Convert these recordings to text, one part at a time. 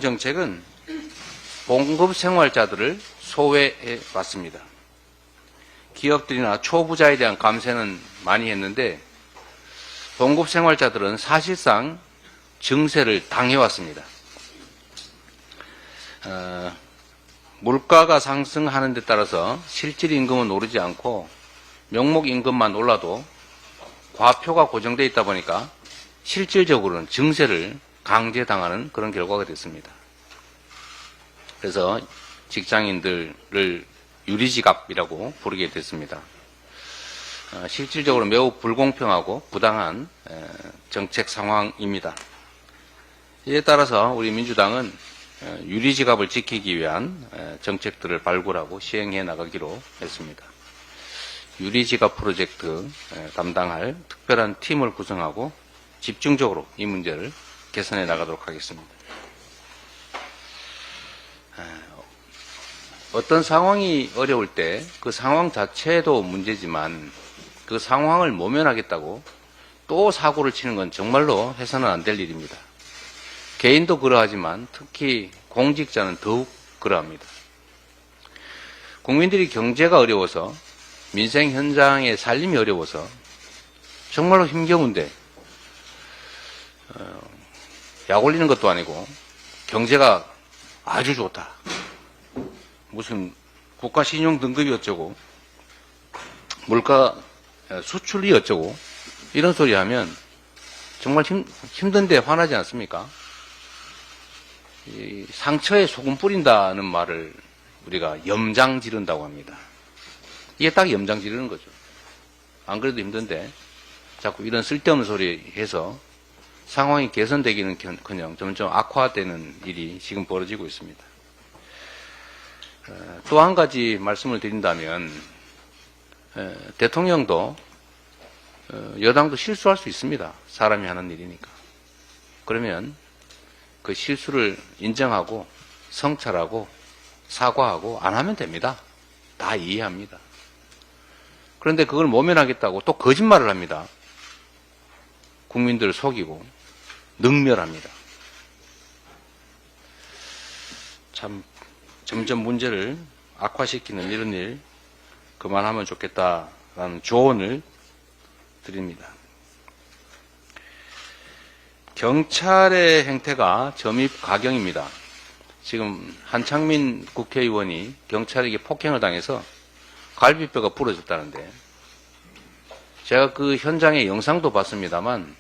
정책은 봉급 생활자들을 소외해 왔습니다. 기업들이나 초부자에 대한 감세는 많이 했는데 봉급 생활자들은 사실상 증세를 당해왔습니다. 물가가 상승하는 데 따라서 실질 임금은 오르지 않고 명목 임금만 올라도 과표가 고정되어 있다 보니까 실질적으로는 증세를 강제당하는 그런 결과가 됐습니다. 그래서 직장인들을 유리지갑이라고 부르게 됐습니다. 실질적으로 매우 불공평하고 부당한 정책 상황입니다. 이에 따라서 우리 민주당은 유리지갑을 지키기 위한 정책들을 발굴하고 시행해 나가기로 했습니다. 유리지갑 프로젝트 담당할 특별한 팀을 구성하고 집중적으로 이 문제를 개선해 나가도록 하겠습니다. 어떤 상황이 어려울 때 그 상황 자체도 문제지만 그 상황을 모면하겠다고 또 사고를 치는 건 정말로 해서는 안 될 일입니다. 개인도 그러하지만 특히 공직자는 더욱 그러합니다. 국민들이 경제가 어려워서 민생 현장의 살림이 어려워서 정말로 힘겨운데 약 올리는 것도 아니고 경제가 아주 좋다. 무슨 국가 신용 등급이 어쩌고 물가 수출이 어쩌고 이런 소리 하면 정말 힘든데 화나지 않습니까? 이 상처에 소금 뿌린다는 말을 우리가 염장 지른다고 합니다. 이게 딱 염장 지르는 거죠. 안 그래도 힘든데 자꾸 이런 쓸데없는 소리 해서 상황이 개선되기는 커녕 점점 악화되는 일이 지금 벌어지고 있습니다. 또 한 가지 말씀을 드린다면 대통령도 여당도 실수할 수 있습니다. 사람이 하는 일이니까. 그러면 그 실수를 인정하고 성찰하고 사과하고 안 하면 됩니다. 다 이해합니다. 그런데 그걸 모면하겠다고 또 거짓말을 합니다. 국민들을 속이고 능멸합니다. 참 점점 문제를 악화시키는 이런 일 그만하면 좋겠다라는 조언을 드립니다. 경찰의 행태가 점입 가경입니다. 지금 한창민 국회의원이 경찰에게 폭행을 당해서 갈비뼈가 부러졌다는데 제가 그 현장의 영상도 봤습니다만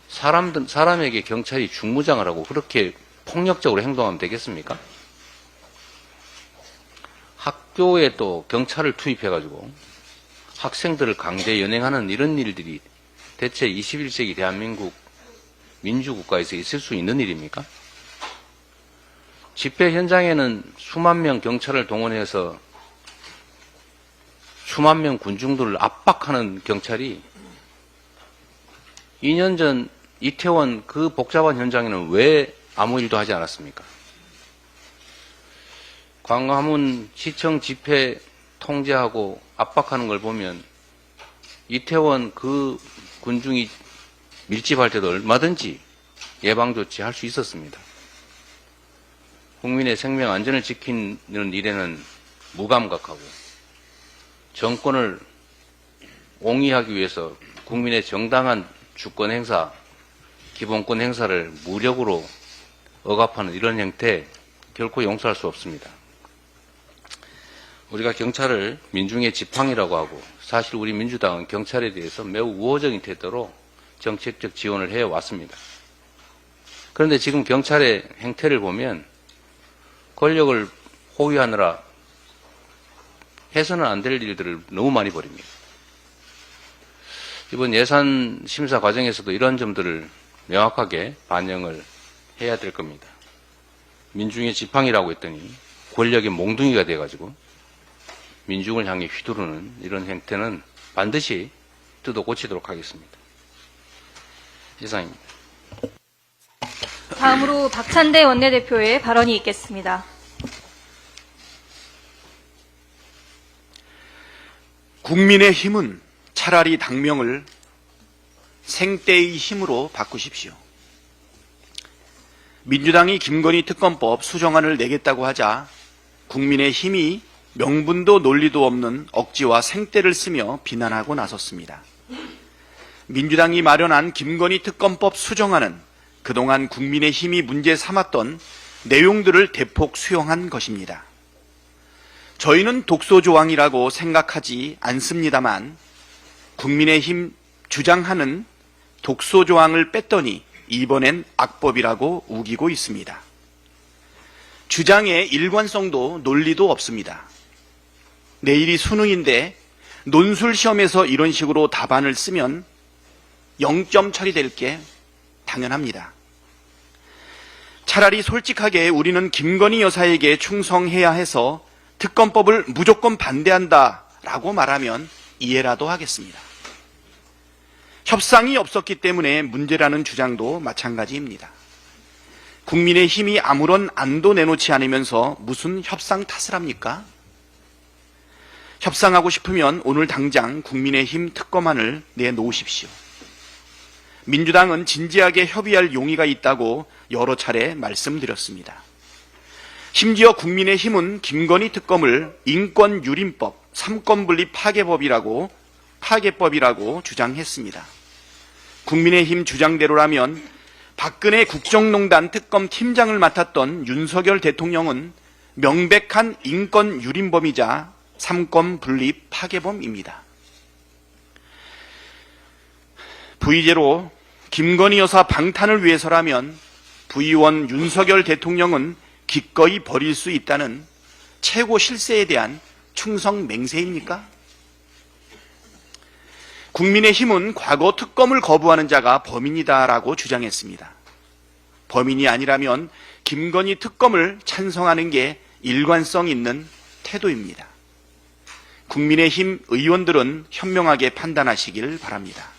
사람에게 경찰이 중무장을 하고 그렇게 폭력적으로 행동하면 되겠습니까? 학교에 또 경찰을 투입해가지고 학생들을 강제 연행하는 이런 일들이 대체 21세기 대한민국 민주국가에서 있을 수 있는 일입니까? 집회 현장에는 수만 명 경찰을 동원해서 수만 명 군중들을 압박하는 경찰이 2년 전 이태원 그 복잡한 현장에는 왜 아무 일도 하지 않았습니까? 광화문 시청 집회 통제하고 압박하는 걸 보면 이태원 그 군중이 밀집할 때도 얼마든지 예방조치 할 수 있었습니다. 국민의 생명 안전을 지키는 일에는 무감각하고 정권을 옹이하기 위해서 국민의 정당한 주권 행사, 기본권 행사를 무력으로 억압하는 이런 형태 결코 용서할 수 없습니다. 우리가 경찰을 민중의 지팡이라고 하고 사실 우리 민주당은 경찰에 대해서 매우 우호적인 태도로 정책적 지원을 해왔습니다. 그런데 지금 경찰의 행태를 보면 권력을 호위하느라 해서는 안 될 일들을 너무 많이 벌입니다. 이번 예산 심사 과정에서도 이런 점들을 명확하게 반영을 해야 될 겁니다. 민중의 지팡이라고 했더니 권력의 몽둥이가 돼가지고 민중을 향해 휘두르는 이런 행태는 반드시 뜯어 고치도록 하겠습니다. 이상입니다. 다음으로 박찬대 원내대표의 발언이 있겠습니다. 국민의힘은 차라리 당명을 생떼의 힘으로 바꾸십시오. 민주당이 김건희 특검법 수정안을 내겠다고 하자 국민의힘이 명분도 논리도 없는 억지와 생떼를 쓰며 비난하고 나섰습니다. 민주당이 마련한 김건희 특검법 수정안은 그동안 국민의힘이 문제 삼았던 내용들을 대폭 수용한 것입니다. 저희는 독소조항이라고 생각하지 않습니다만 국민의힘 주장하는 독소조항을 뺐더니 이번엔 악법이라고 우기고 있습니다. 주장의 일관성도 논리도 없습니다. 내일이 수능인데 논술시험에서 이런 식으로 답안을 쓰면 0점 처리될 게 당연합니다. 차라리 솔직하게 우리는 김건희 여사에게 충성해야 해서 특검법을 무조건 반대한다라고 말하면 이해라도 하겠습니다. 협상이 없었기 때문에 문제라는 주장도 마찬가지입니다. 국민의힘이 아무런 안도 내놓지 않으면서 무슨 협상 탓을 합니까? 협상하고 싶으면 오늘 당장 국민의힘 특검안을 내놓으십시오. 민주당은 진지하게 협의할 용의가 있다고 여러 차례 말씀드렸습니다. 심지어 국민의힘은 김건희 특검을 인권유린법, 삼권분립 파괴법이라고 주장했습니다. 국민의힘 주장대로라면 박근혜 국정농단 특검 팀장을 맡았던 윤석열 대통령은 명백한 인권유린범이자 삼권분립 파괴범입니다. V제로 김건희 여사 방탄을 위해서라면 V원 윤석열 대통령은 기꺼이 버릴 수 있다는 최고 실세에 대한 충성 맹세입니까? 국민의힘은 과거 특검을 거부하는 자가 범인이다라고 주장했습니다. 범인이 아니라면 김건희 특검을 찬성하는 게 일관성 있는 태도입니다. 국민의힘 의원들은 현명하게 판단하시길 바랍니다.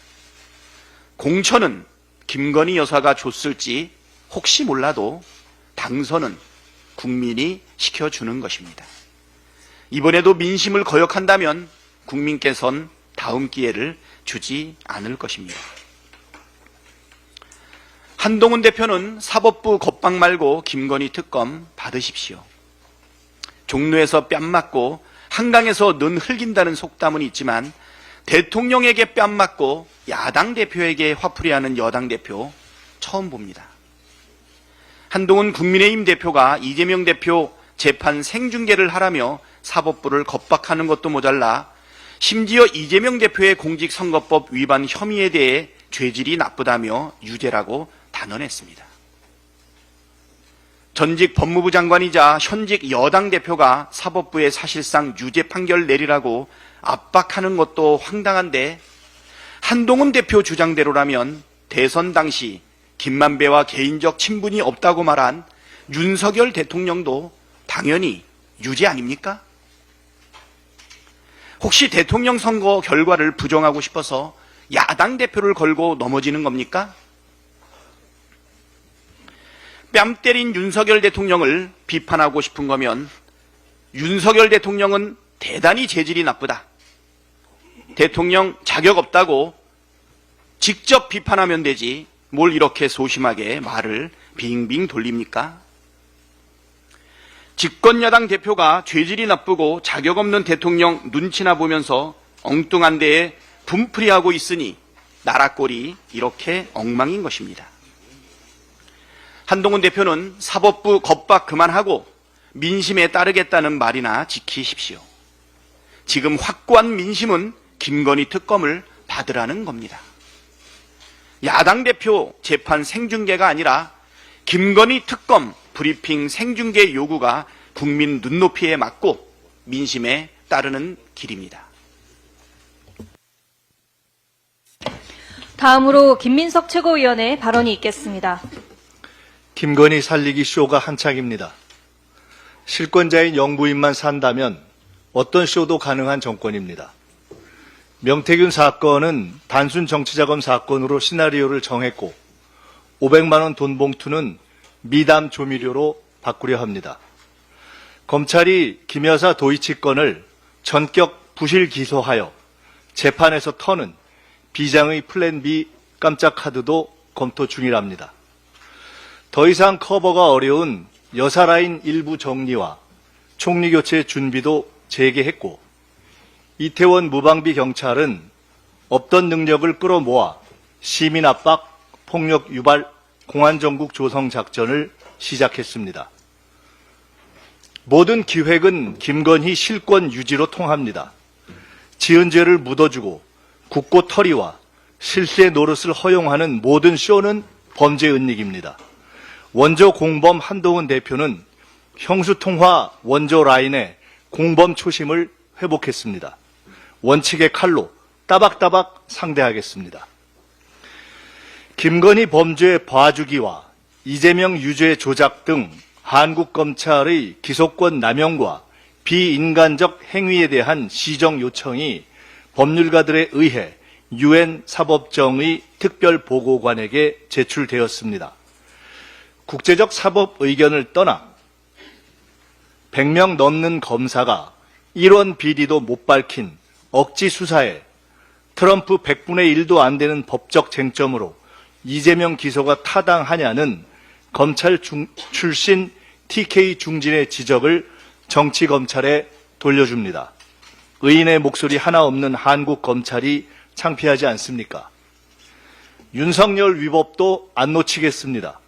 공천은 김건희 여사가 줬을지 혹시 몰라도 당선은 국민이 시켜주는 것입니다. 이번에도 민심을 거역한다면 국민께선 다음 기회를 주지 않을 것입니다. 한동훈 대표는 사법부 겁박 말고 김건희 특검 받으십시오. 종로에서 뺨 맞고 한강에서 는 흘긴다는 속담은 있지만 대통령에게 뺨 맞고 야당 대표에게 화풀이하는 여당 대표 처음 봅니다. 한동훈 국민의힘 대표가 이재명 대표 재판 생중계를 하라며 사법부를 겁박하는 것도 모자라 심지어 이재명 대표의 공직선거법 위반 혐의에 대해 죄질이 나쁘다며 유죄라고 단언했습니다. 전직 법무부 장관이자 현직 여당 대표가 사법부에 사실상 유죄 판결 내리라고 압박하는 것도 황당한데 한동훈 대표 주장대로라면 대선 당시 김만배와 개인적 친분이 없다고 말한 윤석열 대통령도 당연히 유죄 아닙니까? 혹시 대통령 선거 결과를 부정하고 싶어서 야당 대표를 걸고 넘어지는 겁니까? 뺨 때린 윤석열 대통령을 비판하고 싶은 거면 윤석열 대통령은 대단히 재질이 나쁘다. 대통령 자격 없다고 직접 비판하면 되지 뭘 이렇게 소심하게 말을 빙빙 돌립니까? 집권여당 대표가 죄질이 나쁘고 자격 없는 대통령 눈치나 보면서 엉뚱한 데에 분풀이하고 있으니 나라 꼴이 이렇게 엉망인 것입니다. 한동훈 대표는 사법부 겁박 그만하고 민심에 따르겠다는 말이나 지키십시오. 지금 확고한 민심은 김건희 특검을 받으라는 겁니다. 야당 대표 재판 생중계가 아니라 김건희 특검 브리핑 생중계 요구가 국민 눈높이에 맞고 민심에 따르는 길입니다. 다음으로 김민석 최고위원의 발언이 있겠습니다. 김건희 살리기 쇼가 한창입니다. 실권자인 영부인만 산다면 어떤 쇼도 가능한 정권입니다. 명태균 사건은 단순 정치자금 사건으로 시나리오를 정했고 500만 원 돈 봉투는 미담 조미료로 바꾸려 합니다. 검찰이 김 여사 도이치 건을 전격 부실 기소하여 재판에서 터는 비장의 플랜 B 깜짝 카드도 검토 중이랍니다. 더 이상 커버가 어려운 여사 라인 일부 정리와 총리 교체 준비도 재개했고, 이태원 무방비 경찰은 없던 능력을 끌어모아 시민 압박, 폭력 유발, 공안 정국 조성 작전을 시작했습니다. 모든 기획은 김건희 실권 유지로 통합니다. 지은 죄를 묻어주고 국고 터리와 실세 노릇을 허용하는 모든 쇼는 범죄 은닉입니다. 원조 공범 한동훈 대표는 형수통화 원조 라인의 공범 초심을 회복했습니다. 원칙의 칼로 따박따박 상대하겠습니다. 김건희 범죄 봐주기와 이재명 유죄 조작 등 한국 검찰의 기소권 남용과 비인간적 행위에 대한 시정 요청이 법률가들에 의해 유엔 사법정의 특별보고관에게 제출되었습니다. 국제적 사법 의견을 떠나 100명 넘는 검사가 1원 비리도 못 밝힌 억지 수사에 트럼프 100분의 1도 안 되는 법적 쟁점으로 이재명 기소가 타당하냐는 검찰 출신 TK 중진의 지적을 정치검찰에 돌려줍니다. 의인의 목소리 하나 없는 한국 검찰이 창피하지 않습니까? 윤석열 위법도 안 놓치겠습니다.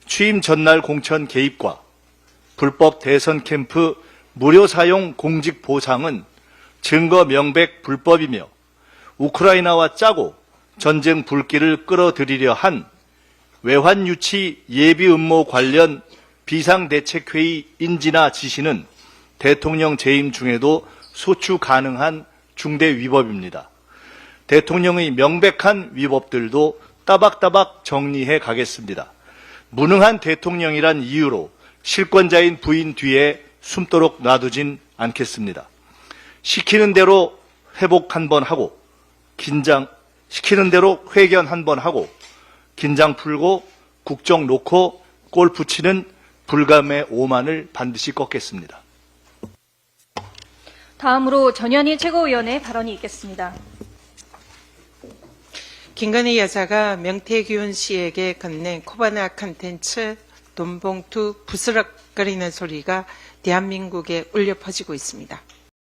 취임 전날 공천 개입과 불법 대선 캠프 무료 사용 공직 보상은 증거 명백 불법이며 우크라이나와 짜고 전쟁 불길을 끌어들이려 한 외환 유치 예비 음모 관련 비상대책회의 인지나 지시는 대통령 재임 중에도 소추 가능한 중대 위법입니다. 대통령의 명백한 위법들도 따박따박 정리해 가겠습니다. 무능한 대통령이란 이유로 실권자인 부인 뒤에 숨도록 놔두진 않겠습니다. 시키는 대로 회복 한 번 하고 시키는 대로 회견 한 번 하고 긴장 풀고 국정 놓고 골프 치는 불감의 오만을 반드시 꺾겠습니다. 다음으로 전현희 최고위원의 발언이 있겠습니다. 김건희 여사가 명태균 씨에게 건넨 코바나 컨텐츠 돈봉투 부스럭거리는 소리가 대한민국에 울려 퍼지고 있습니다.